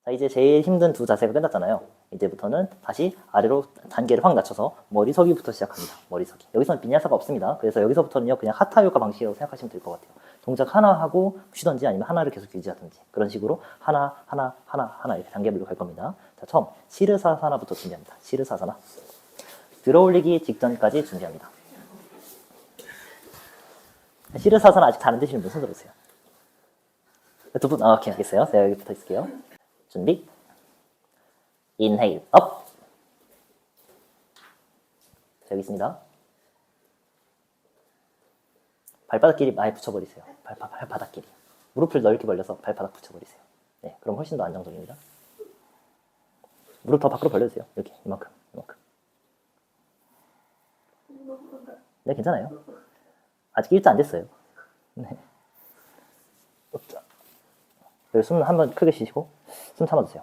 자, 이제 제일 힘든 두 자세가 끝났잖아요. 이제부터는 다시 아래로 단계를 확 낮춰서 머리서기부터 시작합니다. 머리서기. 여기서는 비냐사가 없습니다. 그래서 여기서부터는요, 그냥 하타 요가 방식이라고 생각하시면 될 것 같아요. 동작 하나 하고 쉬던지 아니면 하나를 계속 유지하든지 그런 식으로 하나 이렇게 단계별로 갈 겁니다. 자, 처음 시르사사나부터 준비합니다. 시르사사나. 들어올리기 직전까지 준비합니다. 시르사사나 아직 잘 안 되시는 분 손 들어주세요. 두 분, 오케이, 알겠어요. 제가 여기 붙어 있을게요. 준비. 인헤일, 업. 자, 여기 있습니다. 발바닥끼리 많이 붙여버리세요. 발바닥끼리. 무릎을 넓게 벌려서 발바닥 붙여버리세요. 네, 그럼 훨씬 더 안정적입니다. 무릎 더 밖으로 벌려주세요. 이렇게, 이만큼. 네, 괜찮아요. 아직 1도 안 됐어요. 네. 그리고 숨 한번 크게 쉬시고 숨 참아주세요.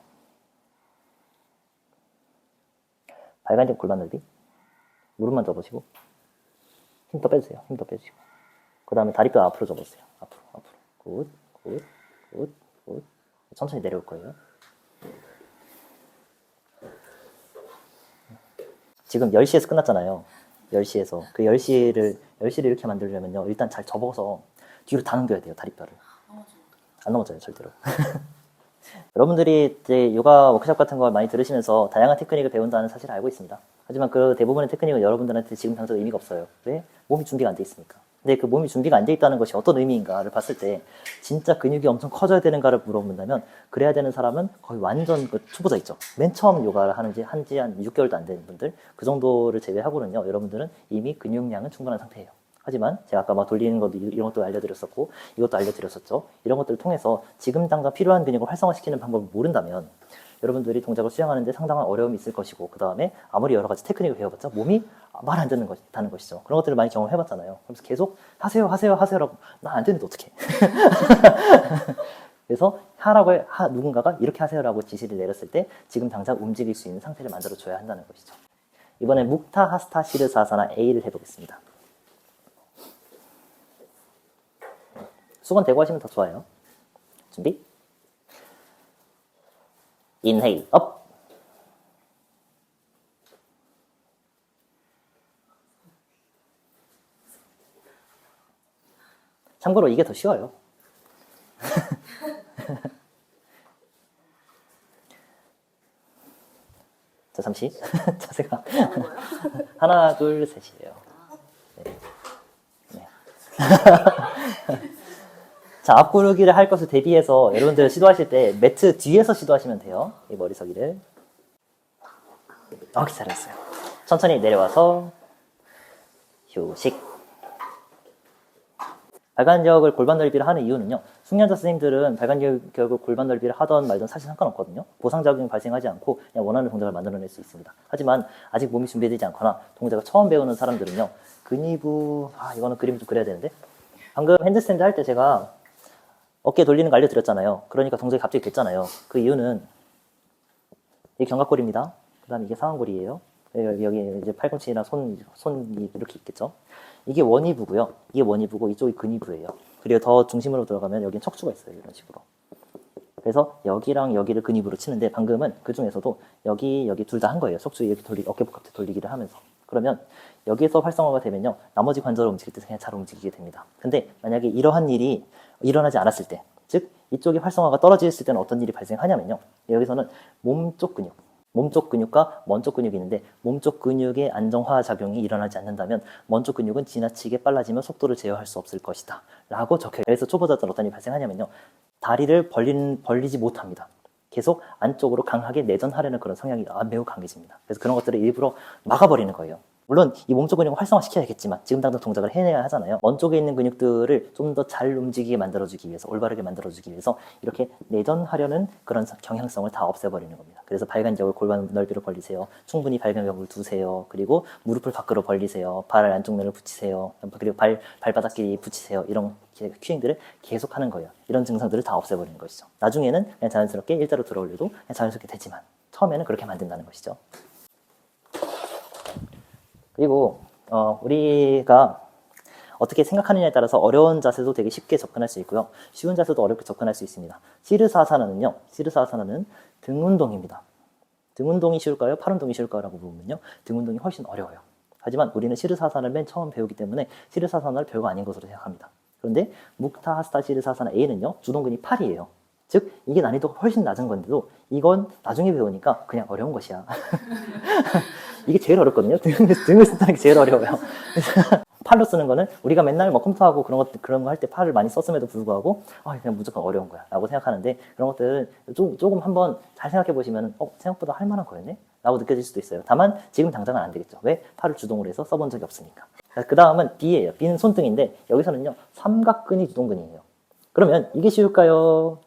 발간적 골반 넓이. 무릎만 접으시고 힘 더 빼주세요. 힘 더 빼주시고 그 다음에 다리뼈 앞으로 접어주세요. 앞으로. 굿. 천천히 내려올 거예요. 지금 10시에서 끝났잖아요. 10시에서 그 10시를 이렇게 만들려면요, 일단 잘 접어서 뒤로 다 넘겨야 돼요. 다리뼈를. 안 넘어져요, 절대로. 여러분들이 이제 요가 워크숍 같은 걸 많이 들으시면서 다양한 테크닉을 배운다는 사실을 알고 있습니다. 하지만 그 대부분의 테크닉은 여러분들한테 지금 당장 의미가 없어요. 왜? 몸이 준비가 안 돼 있으니까. 근데 그 몸이 준비가 안 돼 있다는 것이 어떤 의미인가를 봤을 때, 진짜 근육이 엄청 커져야 되는가를 물어본다면, 그래야 되는 사람은 거의 완전 그 초보자 있죠. 맨 처음 요가를 한지 한 6개월도 안 되는 분들, 그 정도를 제외하고는요, 여러분들은 이미 근육량은 충분한 상태예요. 하지만 제가 아까 막 돌리는 것도 이런 것도 알려드렸었고, 이것도 알려드렸었죠. 이런 것들을 통해서 지금 당장 필요한 근육을 활성화시키는 방법을 모른다면 여러분들이 동작을 수행하는데 상당한 어려움이 있을 것이고, 그 다음에 아무리 여러 가지 테크닉을 배워봤자 몸이 말 안 듣는 다는 것이죠. 그런 것들을 많이 경험해봤잖아요. 그래서 계속 하세요라고, 나 안 되는데 어떡해. 그래서 누군가가 이렇게 하세요라고 지시를 내렸을 때 지금 당장 움직일 수 있는 상태를 만들어줘야 한다는 것이죠. 이번엔 묵타 하스타 시르사사나 A를 해보겠습니다. 수건 대고 하시면 더 좋아요. 준비. 인헤일, 업. 참고로 이게 더 쉬워요. 자, 잠시. 자세가. 하나, 둘, 셋이에요. 네. 자, 앞구르기를 할 것을 대비해서 여러분들 시도하실 때 매트 뒤에서 시도하시면 돼요. 이 머리서기를. 오케이, 잘했어요. 천천히 내려와서 휴식. 발간격을 골반 넓이를 하는 이유는요, 숙련자 선생님들은 발간격을 골반 넓이를 하던 말던 사실 상관없거든요. 보상작용이 발생하지 않고 그냥 원하는 동작을 만들어낼 수 있습니다. 하지만 아직 몸이 준비되지 않거나 동작을 처음 배우는 사람들은요, 근위부, 이거는 그림 좀 그려야 되는데, 방금 핸드스탠드 할 때 제가 어깨 돌리는 거 알려드렸잖아요. 그러니까 동작이 갑자기 됐잖아요. 그 이유는 이게 견갑골입니다. 그 다음에 이게 상완골이에요. 여기 이제 팔꿈치나 손이 이렇게 있겠죠. 이게 원위부고요. 이게 원위부고 이쪽이 근위부예요. 그리고 더 중심으로 들어가면 여기는 척추가 있어요. 이런 식으로. 그래서 여기랑 여기를 근위부로 치는데, 방금은 그 중에서도 여기 둘 다 한 거예요. 척추 이렇게 어깨 복합체 돌리기를 하면서. 그러면 여기에서 활성화가 되면요, 나머지 관절을 움직일 때 그냥 잘 움직이게 됩니다. 근데 만약에 이러한 일이 일어나지 않았을 때, 즉 이쪽이 활성화가 떨어졌을 때는 어떤 일이 발생하냐면요, 여기서는 몸쪽 근육과 먼 쪽 근육이 있는데, 몸쪽 근육의 안정화 작용이 일어나지 않는다면 먼 쪽 근육은 지나치게 빨라지며 속도를 제어할 수 없을 것이다 라고 적혀요. 그래서 초보자들은 어떤 일이 발생하냐면요, 다리를 벌리지 못합니다. 계속 안쪽으로 강하게 내전하려는 그런 성향이 매우 강해집니다. 그래서 그런 것들을 일부러 막아버리는 거예요. 물론 이 몸쪽 근육을 활성화시켜야겠지만 지금 당장 동작을 해내야 하잖아요. 먼 쪽에 있는 근육들을 좀 더 잘 움직이게 만들어주기 위해서, 올바르게 만들어주기 위해서 이렇게 내전하려는 그런 경향성을 다 없애버리는 겁니다. 그래서 발간격을 골반 넓이로 벌리세요. 충분히 발간격을 두세요. 그리고 무릎을 밖으로 벌리세요. 발 안쪽 면을 붙이세요. 그리고 발바닥끼리 붙이세요. 이런 큐잉들을 계속 하는 거예요. 이런 증상들을 다 없애버리는 것이죠. 나중에는 그냥 자연스럽게 일자로 들어올려도 그냥 자연스럽게 되지만 처음에는 그렇게 만든다는 것이죠. 그리고 우리가 어떻게 생각하느냐에 따라서 어려운 자세도 되게 쉽게 접근할 수 있고요. 쉬운 자세도 어렵게 접근할 수 있습니다. 시르사사나는요. 시르사사나는 등 운동입니다. 등 운동이 쉬울까요? 팔 운동이 쉬울까요? 라고 물으면요. 등 운동이 훨씬 어려워요. 하지만 우리는 시르사사나를 맨 처음 배우기 때문에 시르사사나를 별거 아닌 것으로 생각합니다. 그런데 묵타하스타 시르사사나 A는요. 주동근이 팔이에요. 즉 이게 난이도가 훨씬 낮은 건데도 이건 나중에 배우니까 그냥 어려운 것이야. 이게 제일 어렵거든요. 등을 쓴다는 게 제일 어려워요. 팔로 쓰는 거는 우리가 맨날 뭐 컴퓨터하고 그런 거 할 때 팔을 많이 썼음에도 불구하고 그냥 무조건 어려운 거야 라고 생각하는데, 그런 것들은 조금 한번 잘 생각해 보시면 생각보다 할 만한 거였네? 라고 느껴질 수도 있어요. 다만 지금 당장은 안 되겠죠. 왜? 팔을 주동으로 해서 써본 적이 없으니까. 그 다음은 B예요. B는 손등인데 여기서는요 삼각근이 주동근이에요. 그러면 이게 쉬울까요?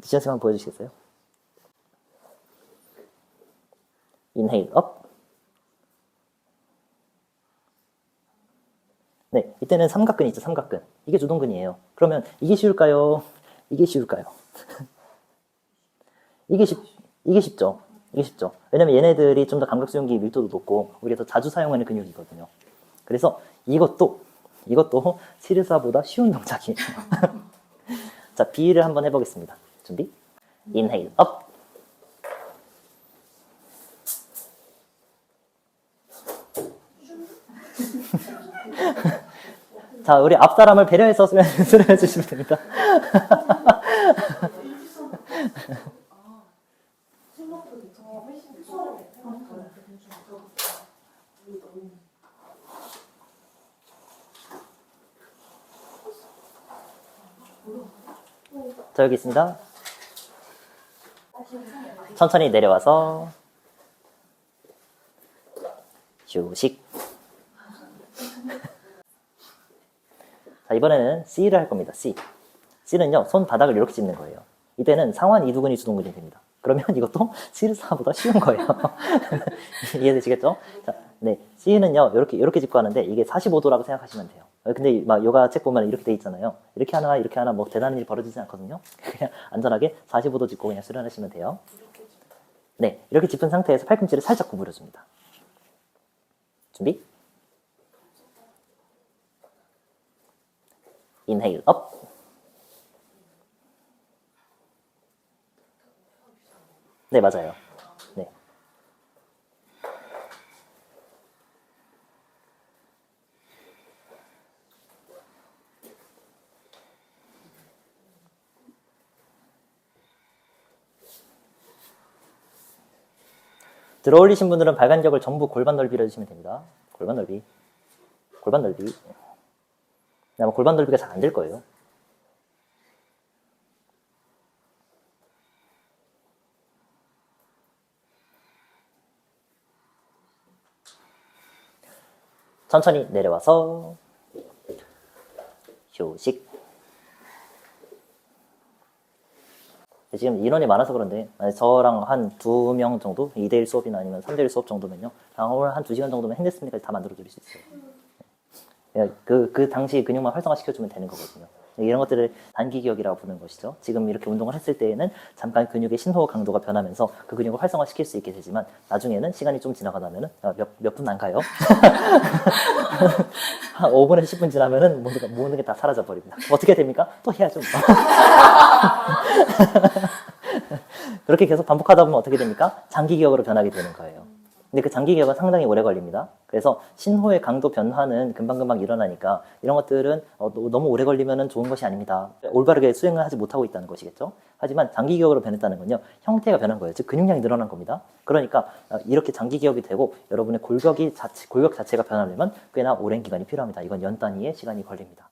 지현 씨 한번 보여주시겠어요? 인헤일 업. 네, 이때는 삼각근이 있죠. 삼각근. 이게 주동근이에요. 그러면 이게 쉬울까요? 이게 쉬울까요? 이게 쉽죠. 이게 쉽죠. 왜냐면 얘네들이 좀 더 감각수용기 밀도도 높고 우리가 더 자주 사용하는 근육이거든요. 그래서 이것도 시르사보다 쉬운 동작이에요. 자, B를 한번 해보겠습니다. 준비. 인헤일 업. 자, 우리 앞 사람을 배려해서 수련해 주시면 됩니다. 자, 여기 있습니다. 천천히 내려와서 휴식. 자, 이번에는 C를 할 겁니다. C는요 손바닥을 이렇게 짚는 거예요. 이때는 상완 이두근이 주동근이 됩니다. 그러면 이것도 시르사보다 쉬운 거예요. 이해되시겠죠? 자, 네, C는요 이렇게 짚고 하는데 이게 45도라고 생각하시면 돼요. 근데 막 요가 책 보면 이렇게 돼 있잖아요. 이렇게 하나 뭐 대단한 일이 벌어지지 않거든요. 그냥 안전하게 45도 짚고 그냥 수련하시면 돼요. 네, 이렇게 짚은 상태에서 팔꿈치를 살짝 구부려 줍니다. 준비. 인헤일 업. 네, 맞아요. 네. 들어올리신 분들은 발간격을 전부 골반 넓이로 해주시면 됩니다. 골반 넓이. 아마 골반 넓이가 잘 안 될 거예요. 천천히 내려와서 휴식. 지금 인원이 많아서 그런데 저랑 한 2명 정도 2대1 수업이나 아니면 3대1 수업 정도면요 오늘 한 2시간 정도면 핸드스미까지 다 만들어 드릴 수 있어요. 그 당시 근육만 활성화시켜주면 되는 거거든요. 이런 것들을 단기 기억이라고 부르는 것이죠. 지금 이렇게 운동을 했을 때에는 잠깐 근육의 신호 강도가 변하면서 그 근육을 활성화시킬 수 있게 되지만 나중에는 시간이 좀 지나가 나면은 몇 분 안 가요? 한 5분에서 10분 지나면은 모든 게 다 사라져 버립니다. 어떻게 됩니까? 또 해야죠. 그렇게 계속 반복하다 보면 어떻게 됩니까? 장기 기억으로 변하게 되는 거예요. 근데 그 장기 기억은 상당히 오래 걸립니다. 그래서 신호의 강도 변화는 금방금방 일어나니까 이런 것들은 너무 오래 걸리면 좋은 것이 아닙니다. 올바르게 수행을 하지 못하고 있다는 것이겠죠. 하지만 장기 기억으로 변했다는 건요. 형태가 변한 거예요. 즉 근육량이 늘어난 겁니다. 그러니까 이렇게 장기 기억이 되고 여러분의 골격 자체가 변하려면 꽤나 오랜 기간이 필요합니다. 이건 연 단위의 시간이 걸립니다.